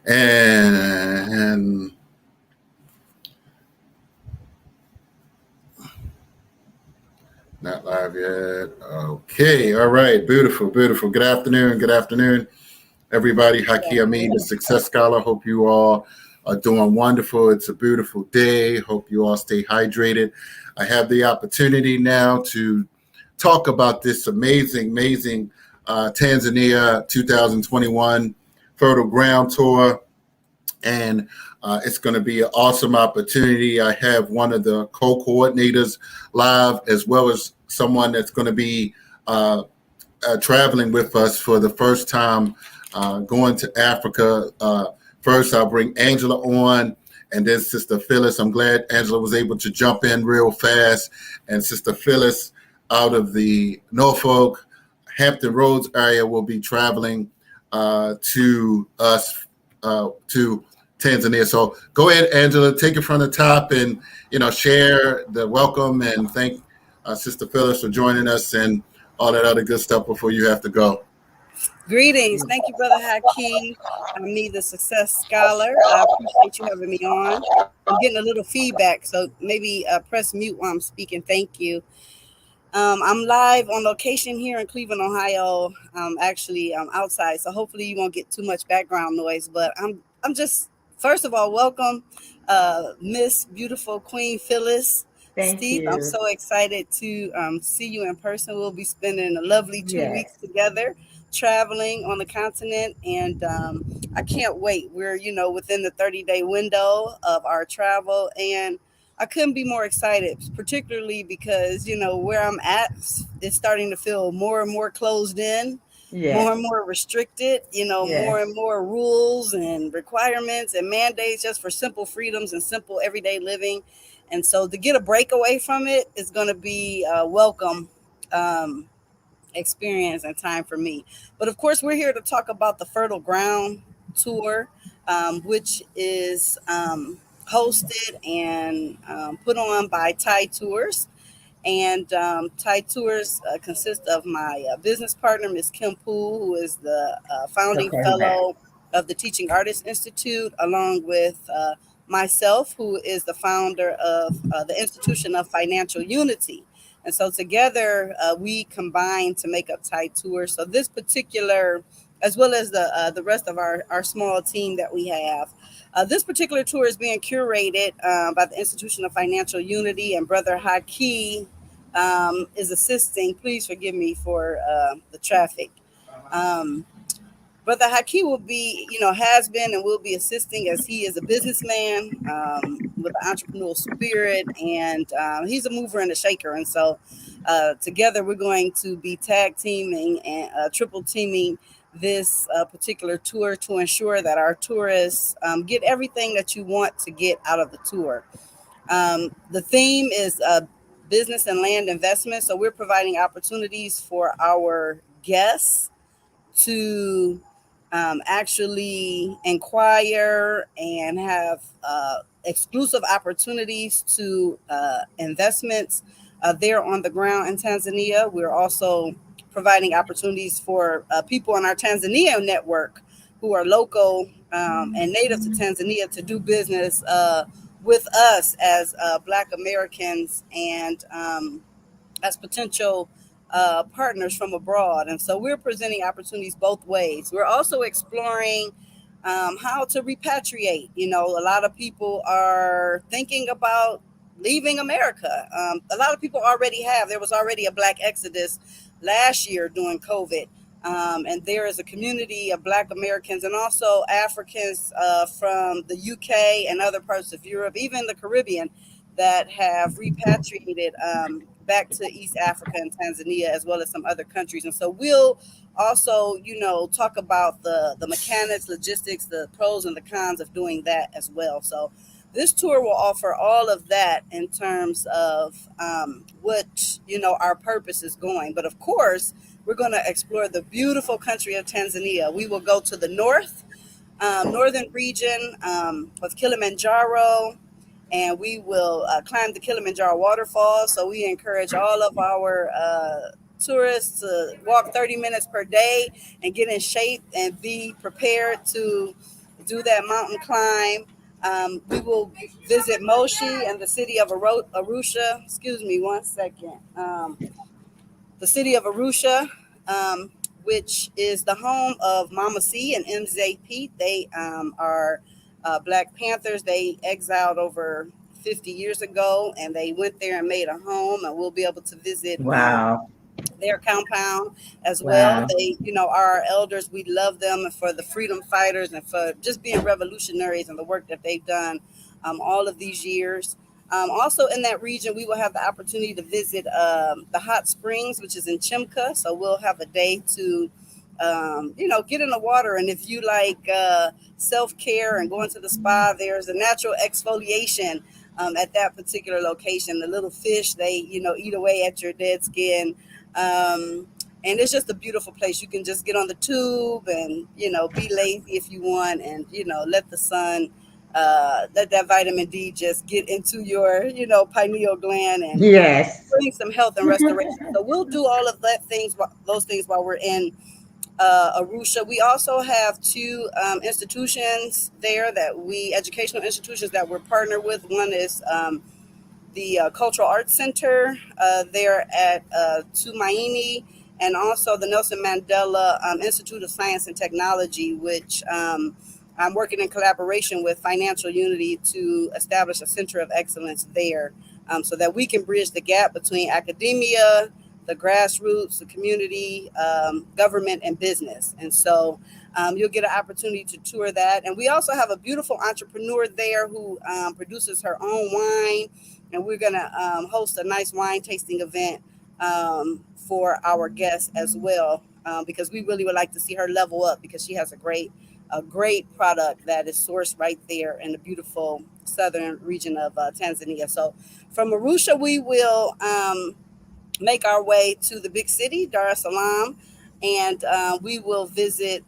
And not live yet. Okay. All right. Beautiful. Beautiful. Good afternoon. Good afternoon, everybody. Haki Amin, the Success Scholar. Hope you all are doing wonderful. It's a beautiful day. Hope you all stay hydrated. I have the opportunity now to talk about this amazing Tanzania 2021 Fertile Ground Tour. And it's going to be an awesome opportunity. I have one of the co-coordinators live, as well as someone that's going to be traveling with us for the first time, going to Africa. First, I'll bring Angela on, and then Sister Phyllis. I'm glad Angela was able to jump in real fast. And Sister Phyllis out of the Norfolk, Hampton Roads area will be traveling to us, to Tanzania. So go ahead, Angela, take it from the top and, share the welcome and thank Sister Phyllis for joining us and all that other good stuff before you have to go. Greetings. Thank you, Brother Haki. I'm me, the Success Scholar. I appreciate you having me on. I'm getting a little feedback, so maybe press mute while I'm speaking. Thank you. I'm live on location here in Cleveland, Ohio. Actually, I'm outside, so hopefully you won't get too much background noise. But I'm just, first of all, welcome, Miss Beautiful Queen Phyllis. Thank Steve, you. I'm so excited to see you in person. We'll be spending a lovely 2 weeks together, traveling on the continent, and I can't wait. We're, within the 30-day window of our travel, and I couldn't be more excited, particularly because, where I'm at is starting to feel more and more closed in, more and more restricted, more and more rules and requirements and mandates just for simple freedoms and simple everyday living. And so to get a break away from it is going to be a welcome experience and time for me. But of course, we're here to talk about the Fertile Ground Tour, which is hosted and put on by Thai Tours. And Thai Tours consist of my business partner, Ms. Kim Poole, who is the founding fellow of the Teaching Artists Institute, along with myself, who is the founder of the Institution of Financial Unity. And so together we combine to make up Thai Tours. So this particular, as well as the rest of our small team that we have, this particular tour is being curated by the Institution of Financial Unity, and Brother Haki is assisting. Please forgive me for the traffic. Brother Haki will be, has been and will be assisting, as he is a businessman with an entrepreneurial spirit, and he's a mover and a shaker. And so together we're going to be tag teaming and triple teaming this particular tour to ensure that our tourists get everything that you want to get out of the tour. The theme is business and land investment. So we're providing opportunities for our guests to actually inquire and have exclusive opportunities to investments there on the ground in Tanzania. We're also providing opportunities for people in our Tanzania network who are local and native to Tanzania to do business with us as Black Americans and as potential partners from abroad. And so we're presenting opportunities both ways. We're also exploring how to repatriate. A lot of people are thinking about leaving America. A lot of people already have. There was already a Black exodus last year during COVID. And there is a community of Black Americans and also Africans from the UK and other parts of Europe, even the Caribbean, that have repatriated back to East Africa and Tanzania, as well as some other countries. And so we'll also, talk about the mechanics, logistics, the pros and the cons of doing that as well. So this tour will offer all of that in terms of what, our purpose is going. But of course, we're going to explore the beautiful country of Tanzania. We will go to the northern region of Kilimanjaro, and we will climb the Kilimanjaro waterfall. So we encourage all of our tourists to walk 30 minutes per day and get in shape and be prepared to do that mountain climb. We will visit Moshi and the city of Arusha. Excuse me one second. The city of Arusha, which is the home of Mama C and MZP. They are Black Panthers. They exiled over 50 years ago, and they went there and made a home. And we'll be able to visit Wow. their compound as well. Wow. They, are our elders. We love them for the freedom fighters and for just being revolutionaries and the work that they've done all of these years. Also in that region, we will have the opportunity to visit the hot springs, which is in Chimka. So we'll have a day to, get in the water. And if you like self-care and going to the spa, there's a natural exfoliation at that particular location. The little fish, they, eat away at your dead skin. And it's just a beautiful place. You can just get on the tube and, be lazy if you want and, let the sun, let that vitamin D just get into your, pineal gland and Yes. bring some health and restoration. So we'll do all of those things while we're in Arusha. We also have two institutions there educational institutions that we're partnered with. One is the Cultural Arts Center there at Tumaini, and also the Nelson Mandela Institute of Science and Technology, which I'm working in collaboration with Financial Unity to establish a center of excellence there so that we can bridge the gap between academia, the grassroots, the community, government, and business. And so you'll get an opportunity to tour that. And we also have a beautiful entrepreneur there who produces her own wine. And we're going to host a nice wine tasting event for our guests as well, because we really would like to see her level up because she has a great product that is sourced right there in the beautiful southern region of Tanzania. So from Arusha, we will make our way to the big city, Dar es Salaam, and we will visit.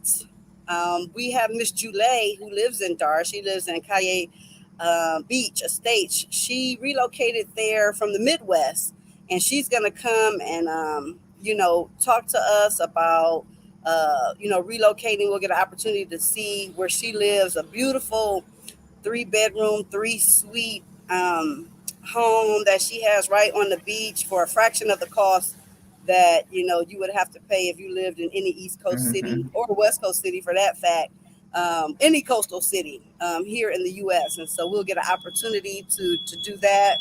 We have Miss Jule who lives in Dar. She lives in Kaye Beach Estates. She relocated there from the Midwest, and she's going to come and talk to us about relocating. We'll get an opportunity to see where she lives. A beautiful 3-bedroom, 3-suite home that she has right on the beach for a fraction of the cost that you would have to pay if you lived in any East Coast city or West Coast city for that fact. Any coastal city here in the U.S. And so we'll get an opportunity to do that.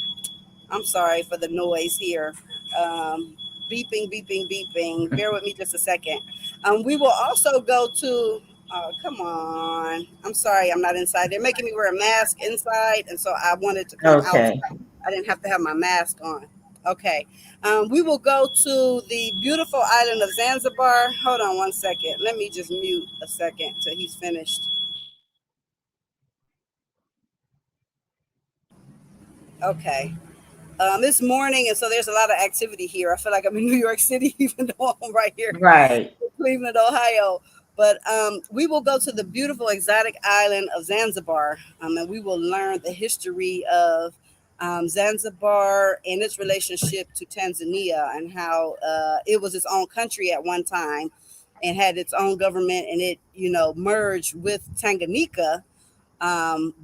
I'm sorry for the noise here. Beeping, beeping, beeping. Bear with me just a second. We will also go to, oh, come on. I'm sorry, I'm not inside. They're making me wear a mask inside. And so I wanted to come out. Okay. I didn't have to have my mask on. Okay. We will go to the beautiful island of Zanzibar. Hold on one second. Let me just mute a second till he's finished. Okay. It's morning, and so there's a lot of activity here. I feel like I'm in New York City, even though I'm right here Right. in Cleveland, Ohio. But we will go to the beautiful exotic island of Zanzibar, and we will learn the history of Zanzibar and its relationship to Tanzania and how it was its own country at one time and had its own government, and it, merged with Tanganyika,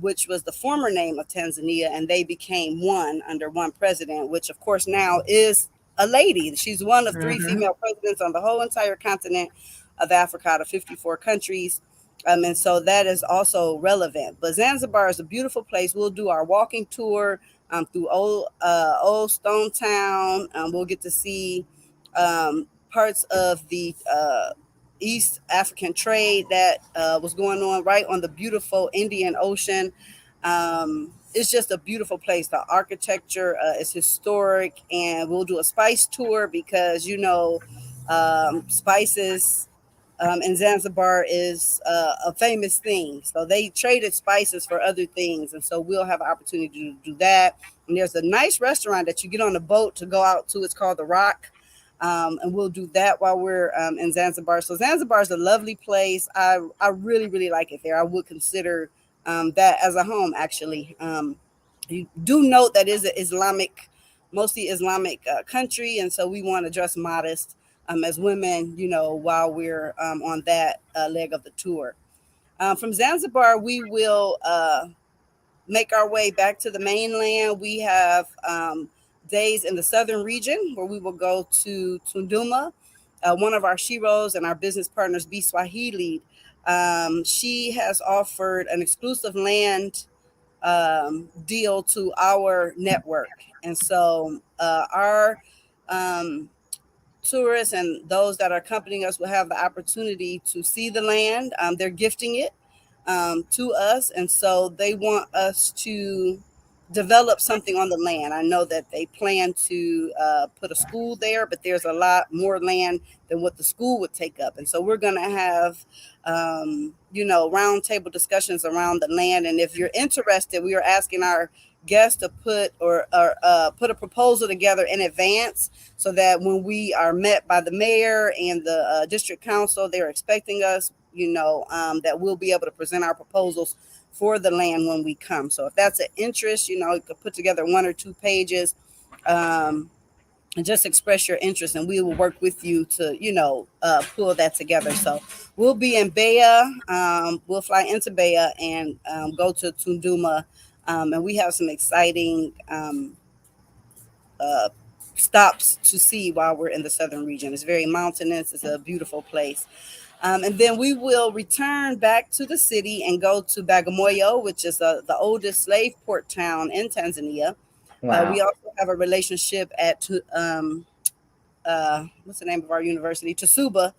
which was the former name of Tanzania, and they became one under one president, which of course now is a lady. She's one of 3 female presidents on the whole entire continent of Africa out of 54 countries. And so that is also relevant. But Zanzibar is a beautiful place. We'll do our walking tour through old Stone Town. We'll get to see parts of the East African trade that was going on right on the beautiful Indian Ocean. It's just a beautiful place. The architecture is historic, and we'll do a spice tour because spices in Zanzibar is a famous thing. So they traded spices for other things, and so we'll have an opportunity to do that. And there's a nice restaurant that you get on a boat to go out to. It's called The Rock. And we'll do that while we're in Zanzibar. So Zanzibar is a lovely place. I really, really like it there. I would consider that as a home, actually. You do note that is an mostly Islamic country. And so we want to dress modest as women, while we're on that leg of the tour. From Zanzibar, we will make our way back to the mainland. We have days in the southern region where we will go to Tunduma. One of our sheroes and our business partners, B Swahili, she has offered an exclusive land deal to our network. And so our tourists and those that are accompanying us will have the opportunity to see the land. They're gifting it to us. And so they want us to develop something on the land. I know that they plan to put a school there, but there's a lot more land than what the school would take up. And so we're going to have, round table discussions around the land. And if you're interested, we are asking our guests to put put a proposal together in advance so that when we are met by the mayor and the district council, they're expecting us, that we'll be able to present our proposals for the land when we come. So if that's an interest, you could put together 1 or 2 pages and just express your interest, and we will work with you to, pull that together. So we'll be in Baya. We'll fly into Baya and go to Tunduma. And we have some exciting stops to see while we're in the southern region. It's very mountainous. It's a beautiful place. And then we will return back to the city and go to Bagamoyo, which is the oldest slave port town in Tanzania. Wow. We also have a relationship at what's the name of our university? Tsuba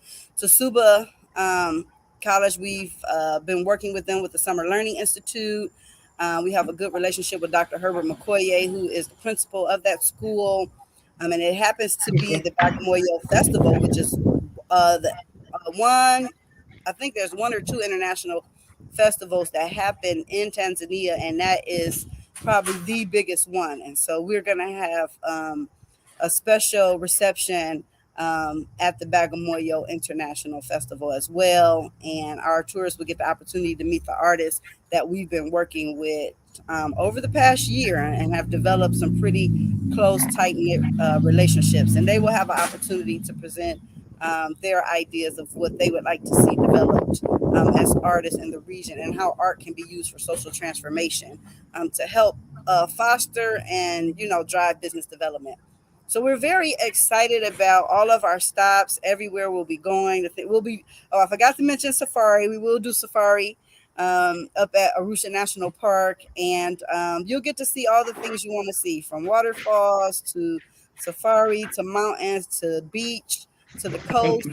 College. We've been working with them with the Summer Learning Institute. We have a good relationship with Dr. Herbert McCoye, who is the principal of that school. And it happens to be the Bagamoyo Festival, which is I think there's 1 or 2 international festivals that happen in Tanzania, and that is probably the biggest one. And so we're going to have a special reception at the Bagamoyo International Festival as well. And our tourists will get the opportunity to meet the artists that we've been working with over the past year and have developed some pretty close, tight-knit relationships. And they will have an opportunity to present their ideas of what they would like to see developed as artists in the region and how art can be used for social transformation to help foster and, drive business development. So we're very excited about all of our stops everywhere we'll be going. I forgot to mention safari. We will do safari up at Arusha National Park, and you'll get to see all the things you want to see, from waterfalls to safari to mountains to beach to the coast.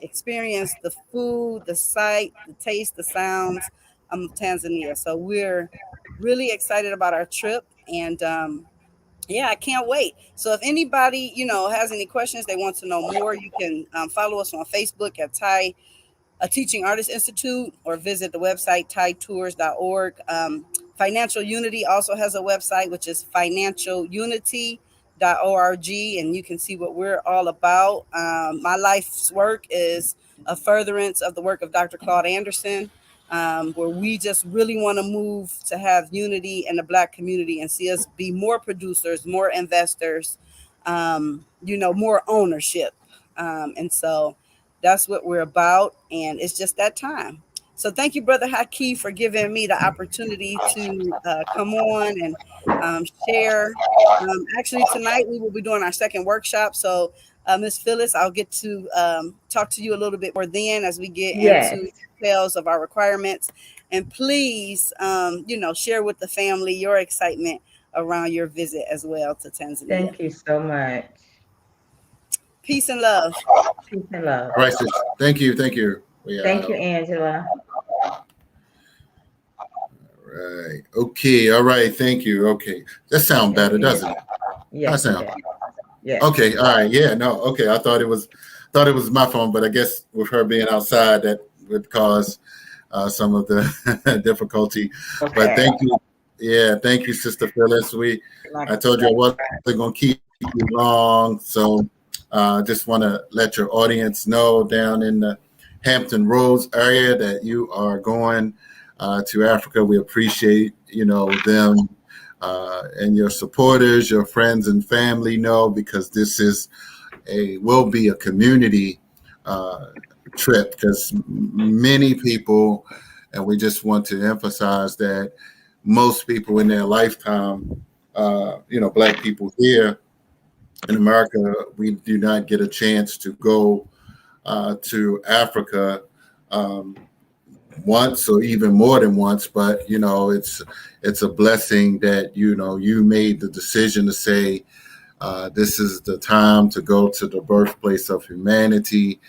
Experience the food, the sight, the taste, the sounds of Tanzania. So we're really excited about our trip, and I can't wait. So if anybody, has any questions, they want to know more, you can follow us on Facebook at a Teaching Artist Institute, or visit the website thaitours.org. Financial Unity also has a website, which is financialunity.org, and you can see what we're all about. My life's work is a furtherance of the work of Dr. Claude Anderson, where we just really want to move to have unity in the Black community and see us be more producers, more investors, more ownership. And so that's what we're about. And it's just that time. So thank you, Brother Haki, for giving me the opportunity to come on and share. Actually, tonight we will be doing our second workshop. So Ms. Phyllis, I'll get to talk to you a little bit more then as we get into details of our requirements. And please, share with the family your excitement around your visit as well to Tanzania. Thank you so much. Peace and love. Peace and love. All right, sis. Thank you. Thank you. Thank you, Angela. Right. Okay. All right. Thank you. Okay. That sounds better, doesn't it? Yes. Yeah. Okay. All right. Yeah. No. Okay. I thought it was my phone, but I guess with her being outside, that would cause some of the difficulty. Okay. But thank you. Yeah. Thank you, Sister Phyllis. I told you I wasn't going to keep you long, so just want to let your audience know down in the Hampton Roads area that you are going to Africa. We appreciate, them and your supporters, your friends and family because this will be a community trip, because many people, and we just want to emphasize that most people in their lifetime, Black people here in America, we do not get a chance to go to Africa um, once or even more than once. But it's a blessing that you made the decision to say this is the time to go to the birthplace of humanity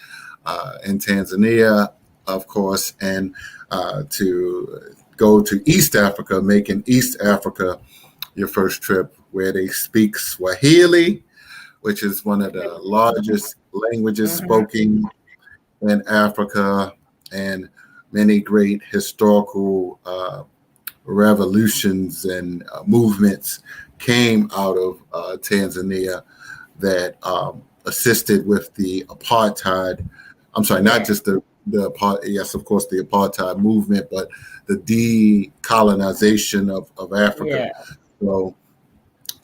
in Tanzania, of course, and to go to East Africa, making East Africa your first trip, where they speak Swahili, which is one of the largest languages spoken in Africa, and many great historical revolutions and movements came out of Tanzania that assisted with the apartheid. I'm sorry, not just the yes, of course, the apartheid movement, but the decolonization of Africa. Yeah. So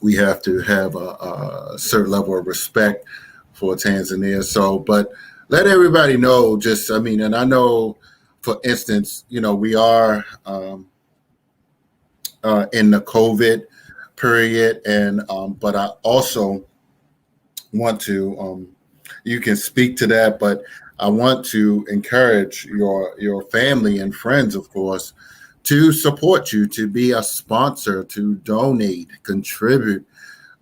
we have to have a certain level of respect for Tanzania. So, but let everybody know, and I know, for instance, we are in the COVID period, and but I also want to, you can speak to that, but I want to encourage your family and friends, of course, to support you, to be a sponsor, to donate, contribute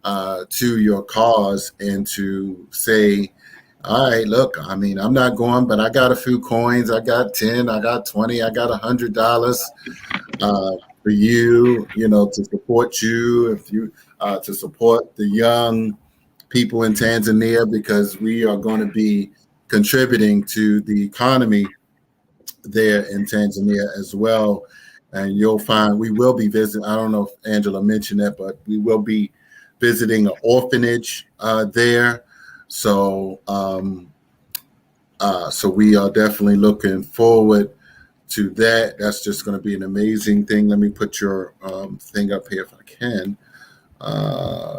to your cause, and to say, all right, look, I'm not going, but I got a few coins. I got 10, I got 20, I got $100 for you, to support you, if you to support the young people in Tanzania, because we are going to be contributing to the economy there in Tanzania as well. And you'll find we will be visiting. I don't know if Angela mentioned that, but we will be visiting an orphanage there. So, so we are definitely looking forward to that. That's just going to be an amazing thing. Let me put your thing up here if I can.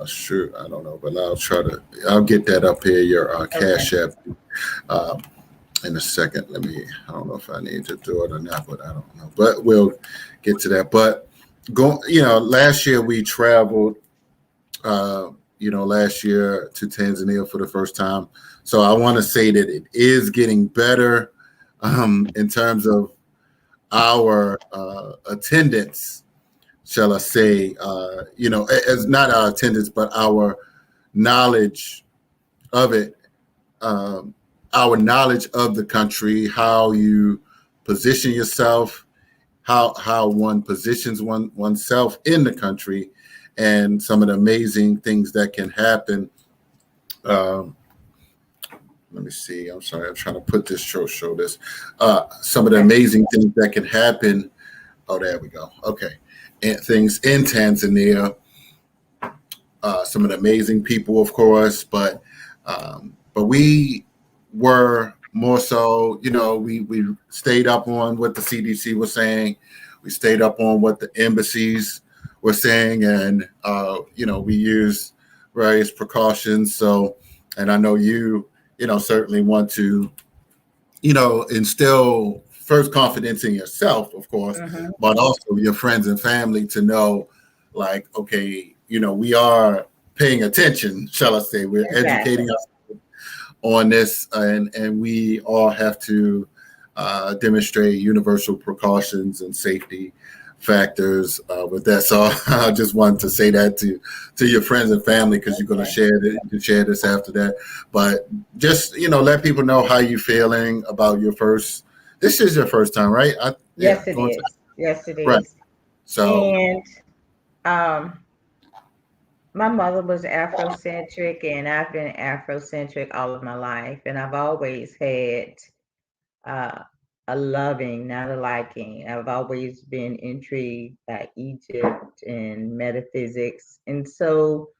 Sure, I don't know, but I'll get that up here, your Cash App, in a second. I don't know if I need to do it or not, but I don't know. But we'll get to that. But last year we traveled, last year to Tanzania for the first time. So I want to say that it is getting better in terms of our attendance, shall I say, as not our attendance, but our knowledge of it, our knowledge of the country, how you position yourself, how one positions oneself in the country, and some of the amazing things that can happen. Let me see. I'm sorry. I'm trying to put this show this. Some of the amazing things that can happen. Oh, there we go. Okay. And things in Tanzania. Some of the amazing people, of course, but we were more so, we stayed up on what the CDC was saying. We stayed up on what the embassies were saying, and we used various precautions. So, and I know you certainly want to, instill first confidence in yourself, of course, but also your friends and family to know, like, okay, we are paying attention, shall I say. We're educating us on this, and we all have to demonstrate universal precautions and safety factors with that. So I just wanted to say that to your friends and family, because you're going to share this after that. But just let people know how you're feeling about your first. This is your first time, right? Yes, it is. Yes, it is. Right. So, and my mother was Afrocentric, and I've been Afrocentric all of my life, and I've always had a loving, not a liking. I've always been intrigued by Egypt and metaphysics. And so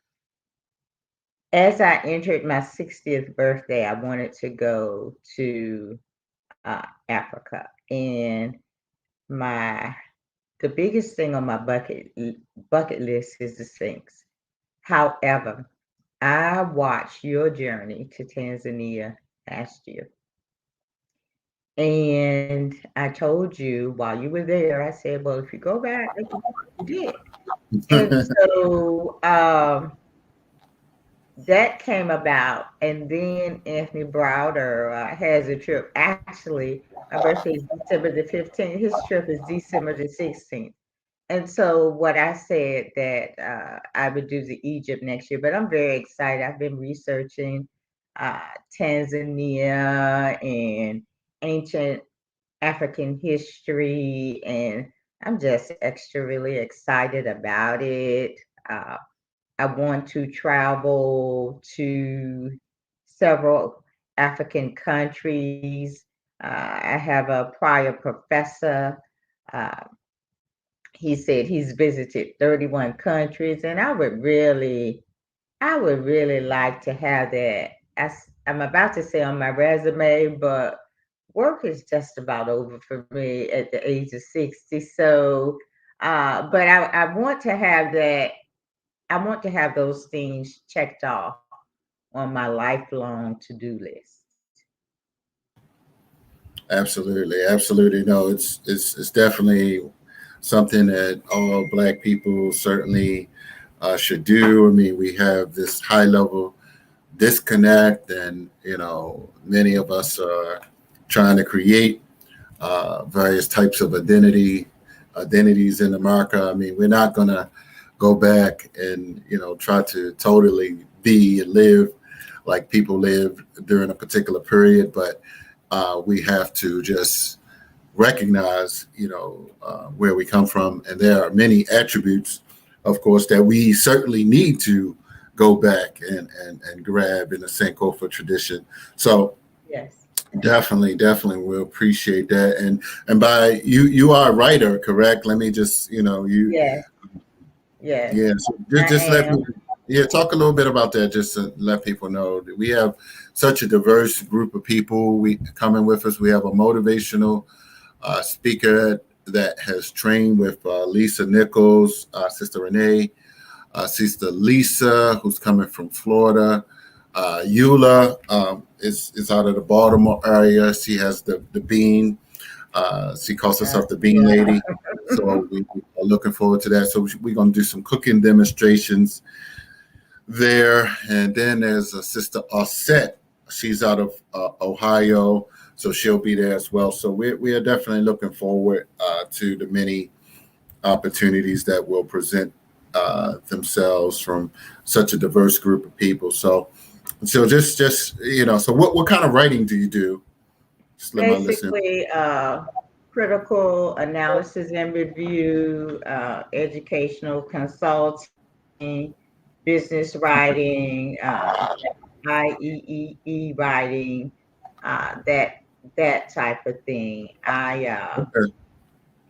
as I entered my 60th birthday, I wanted to go to Africa. And the biggest thing on my bucket list is the Sphinx. However, I watched your journey to Tanzania last year. And I told you while you were there, I said, well, if you go back, look at what you did. And so that came about. And then Anthony Browder has a trip. Actually, my birthday is December the 15th. His trip is December the 16th. And so what I said that I would do the Egypt next year, but I'm very excited. I've been researching Tanzania and ancient African history, and I'm just extra really excited about it. Uh, I want to travel to several African countries. I have a prior professor. Uh, he said he's visited 31 countries, and I would really like to have that. I'm about to say on my resume, but work is just about over for me at the age of 60. So, but I want to have that. I want to have those things checked off on my lifelong to-do list. Absolutely, absolutely. No, it's definitely something that all Black people certainly should do. I mean, we have this high level disconnect, and many of us are trying to create various types of identities in America. I mean, we're not going to go back and try to totally be and live like people lived during a particular period, but we have to just recognize where we come from, and there are many attributes, of course, that we certainly need to go back and grab in the Sankofa tradition. So Yes. definitely we'll appreciate that. And by you are a writer, correct? Let me just you Yes. Yes. yeah, so I just let am. me talk a little bit about that, just to let people know that we have such a diverse group of people we coming with us. We have a motivational speaker that has trained with Lisa Nichols, Sister Renee, Sister Lisa, who's coming from Florida. Eula is out of the Baltimore area. She has the bean. She calls herself the Bean Yeah. Lady. So we are looking forward to that. So we're going to do some cooking demonstrations there. And then there's a Sister Osset. She's out of Ohio, so she'll be there as well. So we are definitely looking forward to the many opportunities that will present themselves from such a diverse group of people. So just so what kind of writing do you do? Just let my listeners. Basically, critical analysis and review, educational consulting, business writing, IEEE writing, that type of thing. Okay.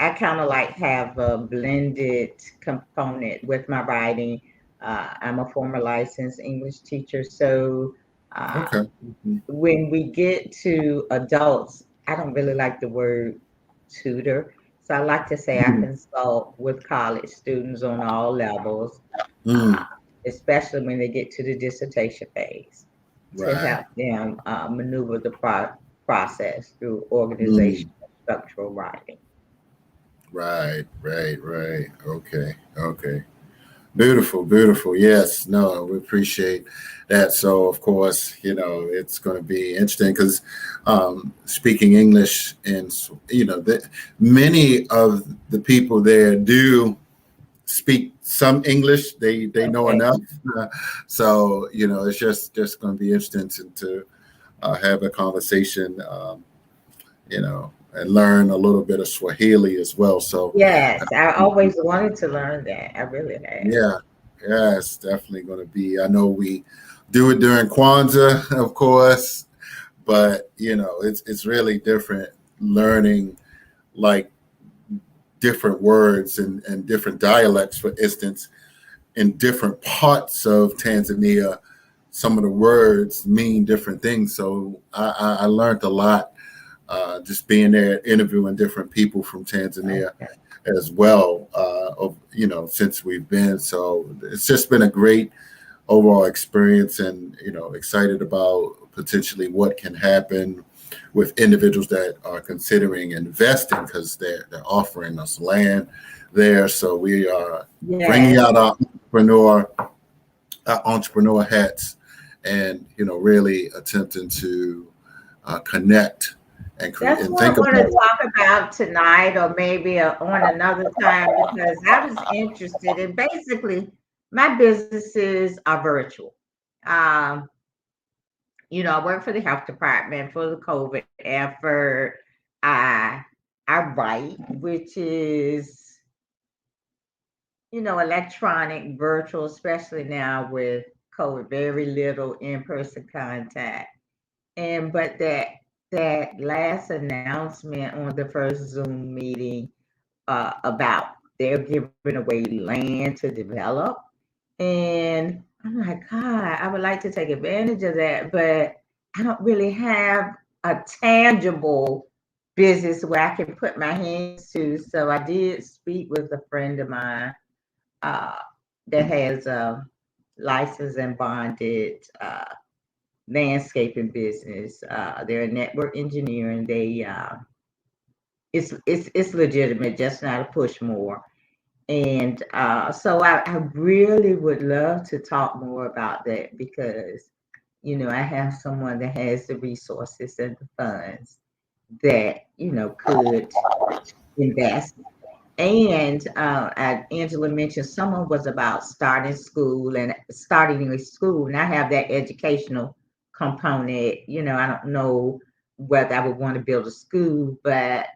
I kind of like have a blended component with my writing. I'm a former licensed English teacher, so uh, Okay. when we get to adults, I don't really like the word tutor. So I like to say I Mhm. consult with college students on all levels, uh, Mm, especially when they get to the dissertation phase, to right. help them maneuver the process through Mm, organizational structural writing. right. Okay. Okay. Beautiful, beautiful. Yes, no, we appreciate that. So, of course, it's going to be interesting because speaking English, and many of the people there do speak some English. They know Okay. enough. So, it's just going to be interesting to have a conversation. And learn a little bit of Swahili as well. So, Yes, I always wanted to learn that. I really have. yeah, yeah, it's definitely going to be. I know we do it during Kwanzaa, of course, but it's really different learning like different words and different dialects, for instance, in different parts of Tanzania. Some of the words mean different things. So I learned a lot just being there, interviewing different people from Tanzania Okay. as well. Since we've been, so it's just been a great overall experience, and excited about potentially what can happen with individuals that are considering investing because they're offering us land there. So we are bringing out our entrepreneur hats, and really attempting to connect and That's and what I think want to about. talk about tonight, or maybe on another time, because I was interested in basically my businesses are virtual. Um, I work for the health department for the COVID effort. I I write, which is electronic, virtual, especially now with COVID, very little in-person contact. And but that last announcement on the first Zoom meeting about they're giving away land to develop. And I'm like, God, I would like to take advantage of that, but I don't really have a tangible business where I can put my hands to. So I did speak with a friend of mine uh, that has a licensed and bonded landscaping business. They're a network engineer, and they it's legitimate, just not a push more. And so I really would love to talk more about that because I have someone that has the resources and the funds that could invest. And Angela mentioned someone was about starting a school, and I have that educational component. I don't know whether I would want to build a school, but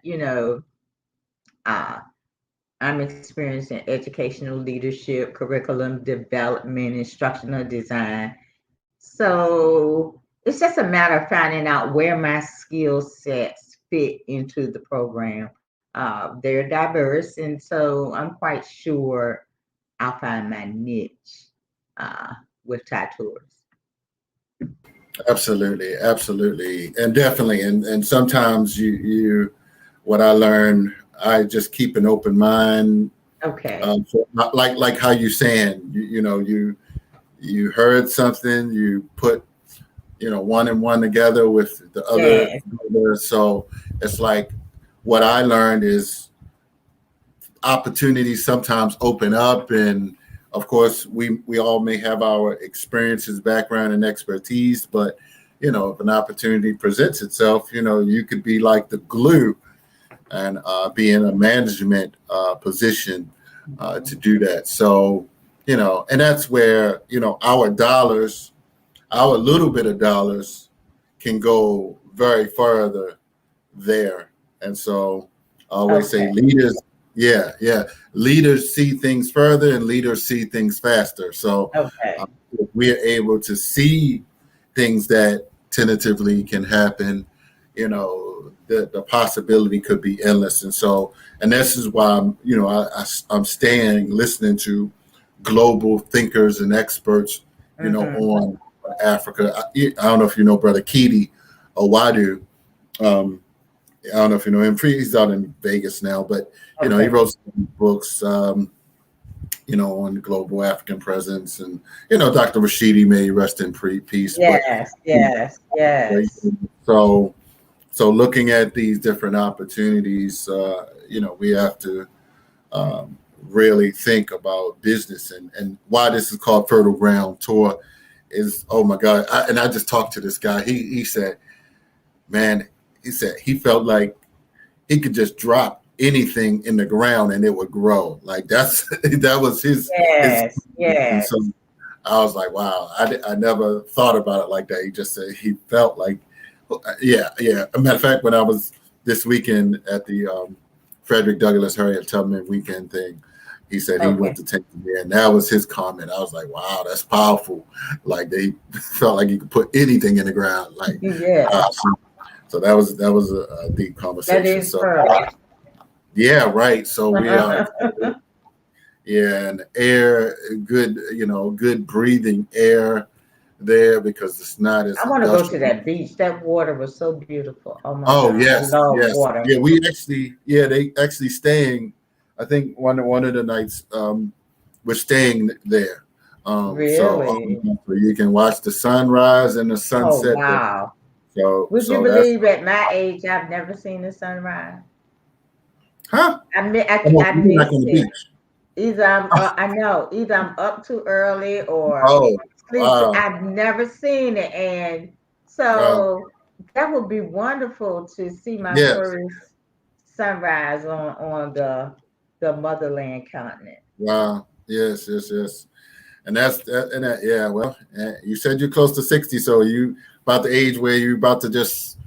uh, I'm experienced in educational leadership, curriculum development, instructional design. So it's just a matter of finding out where my skill sets fit into the program. They're diverse, and so I'm quite sure I'll find my niche uh, with Thai tours. Absolutely, absolutely, and definitely, and sometimes what I learn, I just keep an open mind. Okay. So like how you saying, you heard something, you put one and one together with the other. Yes. So it's like what I learned is opportunities sometimes open up, and of course we all may have our experiences, background, and expertise, but if an opportunity presents itself, you could be like the glue and be in a management position to do that. So and that's where our little bit of dollars can go very further there. And so I always say Okay. leaders, yeah, leaders see things further and leaders see things faster. So Okay. if we're able to see things that tentatively can happen, the possibility could be endless. And so, and this is why I'm staying listening to global thinkers and experts, Mm-hmm. on Africa. I don't know if you know Brother Kidi Owadu. I don't know if you know him. He's out in Vegas now, but he Okay. wrote some books, on global African presence, and Dr. Rashidi, may rest in peace. But Yes. Yes. Yes. so looking at these different opportunities, we have to really think about business, and why this is called Fertile Ground Tour is, oh my God. I just talked to this guy. He said, man, he said he felt like he could just drop anything in the ground and it would grow. Like that was his. Yes. And Yes. so I was like, wow, I never thought about it like that. He just said he felt like, yeah. As a matter of fact, when I was this weekend at the Frederick Douglass Harriet Tubman weekend thing, he said he went Okay. to Tanzania, and that was his comment. I was like, wow, that's powerful. Like they felt like you could put anything in the ground. Like, Yes. so that was a deep That conversation. is So fertile. yeah, right. So we are, yeah, and air, good, good breathing air there because it's not as I want to go to industrial. that beach. That water was so beautiful. Oh my Oh God. I yes, love yes, water. yeah. They actually staying. I think one of the nights we're staying there. So Really? so you can watch the sunrise and the Oh, sunset there. wow. Would you So that's believe at my age, I've never seen the sunrise? huh? I You're not missed on the it. beach. Either I know, either I'm up too early or Oh, sleep. wow, I've never seen it, and wow, so that would be wonderful to see my yes, first sunrise on the motherland continent. wow, yes. And yeah. Well, you said you're close to 60, so you about the age where you about to just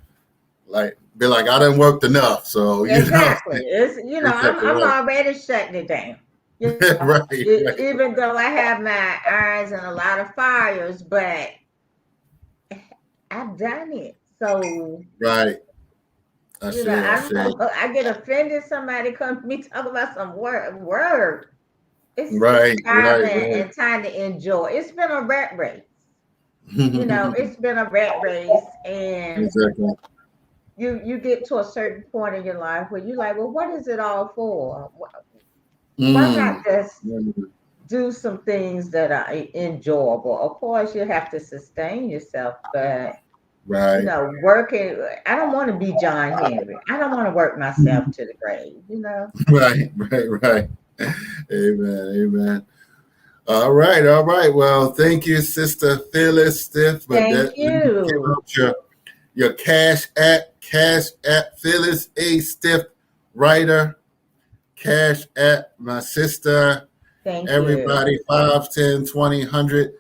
like be like, I done worked enough. So Exactly. It's exactly I'm already shutting it down. right, right, Even though I have my irons and a lot of fires, but I've done it. So right. I say, I I say, I get offended. Somebody comes to me talk about some word. It's time right. and time to enjoy. It's been a rat race. Exactly. It's been a rat race, and you get to a certain point in your life where you're like, well, what is it all for? Why not Mm. just do some things that are enjoyable? Of course, you have to sustain yourself, but Right. working. I don't want to be John Henry. I don't want to work myself to the grave. Right. Amen. All right. Well, thank you, Sister Phyllis Stiff. But Thank let me give you. out your cash at Phyllis A. Stiff writer. Cash at my sister. Thank you. Everybody, 5, 10, 20, 100,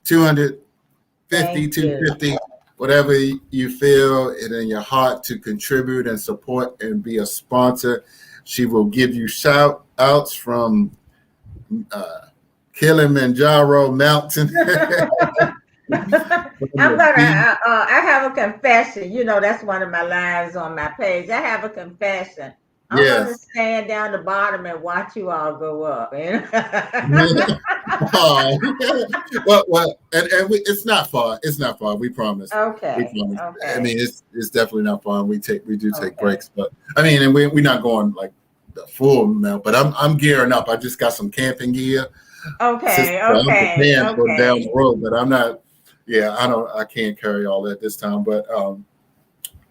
200, Thank 50, you. 250, whatever you feel it in your heart to contribute and support and be a sponsor. She will give you shout outs from uh, Kilimanjaro Mountain. I'm gonna. I have a confession. That's one of my lines on my page. I have a confession. I'm gonna Yes. stand down the bottom and watch you all go up. Oh, it's not far. It's not far. We promise. We Okay. promise. I Okay. mean, it's definitely not far. We do take Okay. breaks, but I mean, and we're not going like the full amount. But I'm gearing up. I just got some camping gear. Okay. So I'm Okay. preparing for down Okay. the road, but I'm not. Yeah, I can't carry all that this time, but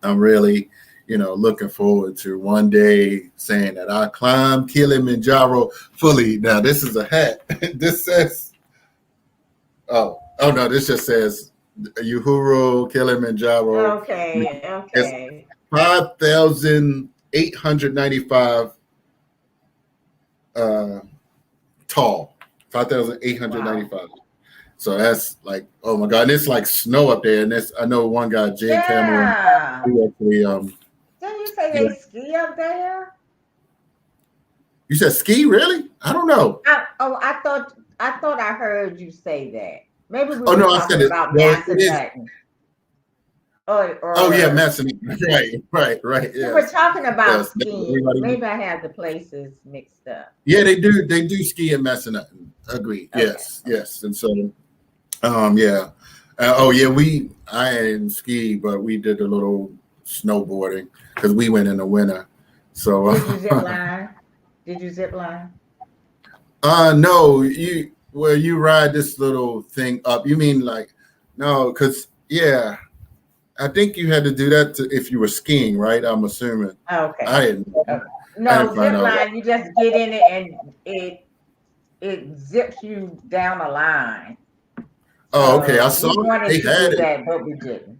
I'm really, looking forward to one day saying that I climbed Kilimanjaro fully. Now this is a hat. This says, oh no, this just says Uhuru Kilimanjaro. Okay. It's Okay. 5,895 tall. Wow. 5,895. So that's like, oh my God, and it's like snow up there. And I know one guy, Jay Cameron, Yeah. who actually Didn't you say yeah. they ski up there? You said ski, really? I don't know. I thought I heard you say that. Maybe we Oh were no, I said talking it. about Well, it is. Massanutten. Or Oh yeah, or Madison. Right. we were Yes. talking about Yes. skiing. Everybody. Maybe I have the places mixed up. Yeah, they do. They do ski in Massanutten. Agreed. Okay. Yes. And so, yeah. Oh yeah, I didn't ski, but we did a little snowboarding because we went in the winter. So, Did you zip line? Did you zip line? no, you ride this little thing up. You mean like, no, because yeah, I think you had to do that if you were skiing, right? I'm assuming. Okay. I didn't. Okay. I didn't No, find zip out. line, you just get in it and it zips you down a line. Oh, okay. I So saw we it. wanted They to had do it. that, but we didn't.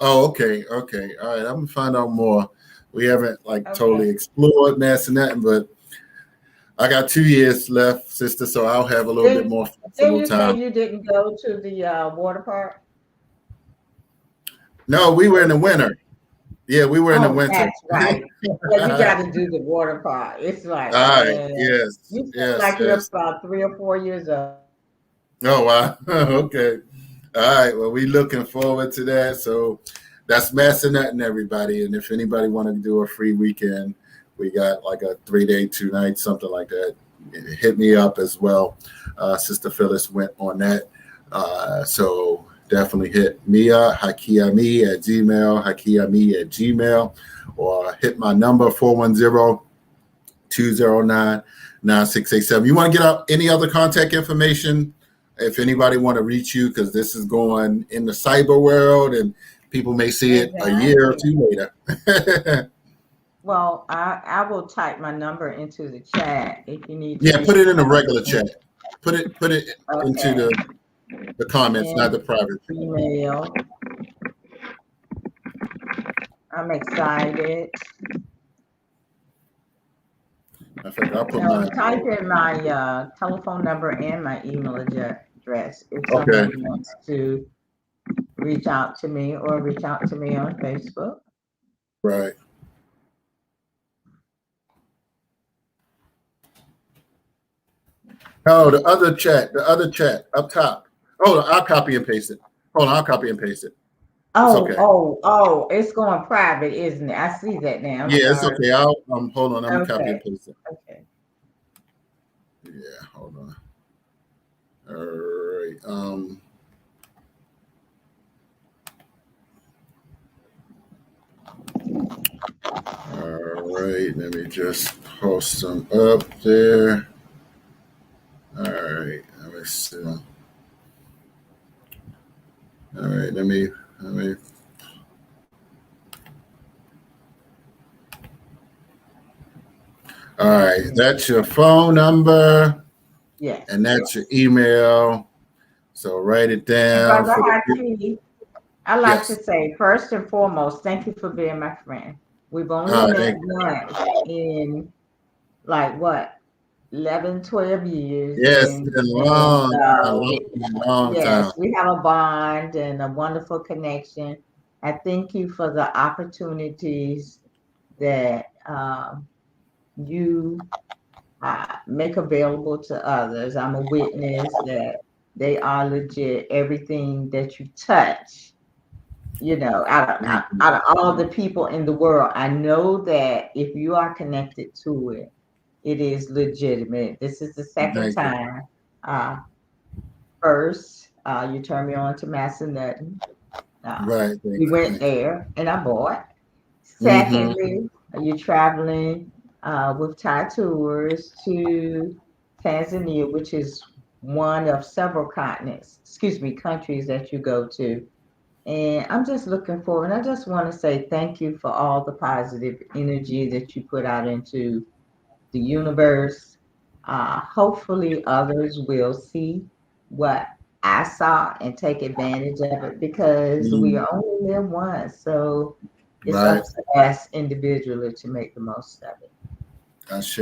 Oh, okay. All right. I'm gonna find out more. We haven't like totally Okay. explored Massanutten, but I got 2 years left, sister, so I'll have a little bit Then more then flexible you say time. you didn't go to the water park? No, we were Oh, in the winter. Yeah, we were in the oh, winter. that's right. Yeah, you got to do the water park. It's like, All right. man, Yes. you seem like you're Yes. about 3 or 4 years old. Oh wow. Okay. All right. Well, we looking forward to that. So that's Massanutten, everybody. And if anybody want to do a free weekend, we got like a 3-day, 2 nights, something like that. Hit me up as well. Sister Phyllis went on that. So definitely hit me up, hakiami at gmail, or hit my number 410-209-9687. You want to get out any other contact information? If anybody want to reach you, because this is going in the cyber world and People may see it a year or two later. Well, I will type my number into the chat if you need to. Yeah, put it in a regular chat. Put it into Okay. the comments, And not the private. email. I'm excited. I think I'll put Now, mine. type in my telephone number and my email address if Okay. someone wants to reach out to me or reach out to me on Facebook. Right. Oh, the other chat up top. Oh, I'll copy and paste it. Hold on, I'll copy and paste it. Oh, okay. It's going private, isn't it? I see that now. I'm Yeah, sorry. it's okay. I'll hold on. I'm copy and paste it. Okay. Yeah, hold on. All right. All right. Let me just post them up there. All right. Let me see. All right. Let me. All right. That's your phone number. Yes. And that's your email. So write it down. Brother Haki, I'd like to say, first and foremost, thank you for being my friend. We've only met once in like what, 11, 12 years. Yes, it's been a long time. We have a bond and a wonderful connection. I thank you for the opportunities that you make available to others. I'm a witness that they are legit. Everything that you touch, out of all the people in the world, I know that if you are connected to it, it is legitimate. This is the second time. First, you turned me on to Massanutten. Right. We went there and I bought. Secondly, you're traveling with Thai Tours to Tanzania, which is one of several countries that you go to. And I'm just looking forward. And I just want to say thank you for all the positive energy that you put out into the universe. Hopefully others will see what I saw and take advantage of it, because we only live once. So it's up to us individually to make the most of it. Ashe.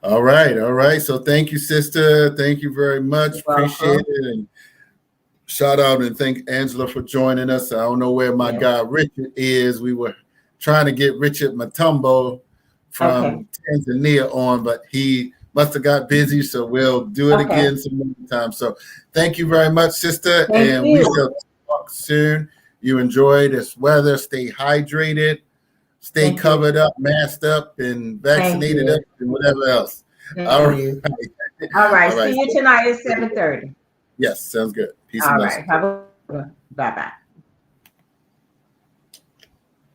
All right. So thank you, sister. Thank you very much. Appreciate it. And shout out and thank Angela for joining us. I don't know where my guy Richard is. We were trying to get Richard Matumbo from Tanzania on, but he must have got busy. So we'll do it again some more time. So thank you very much, sister. We shall talk soon. You enjoy this weather. Stay hydrated. Stay covered up, masked up, and vaccinated up, and whatever else. All right. See you tonight at 7:30. Yes, sounds good. Peace and blessings. All right. Have a good one. Bye-bye.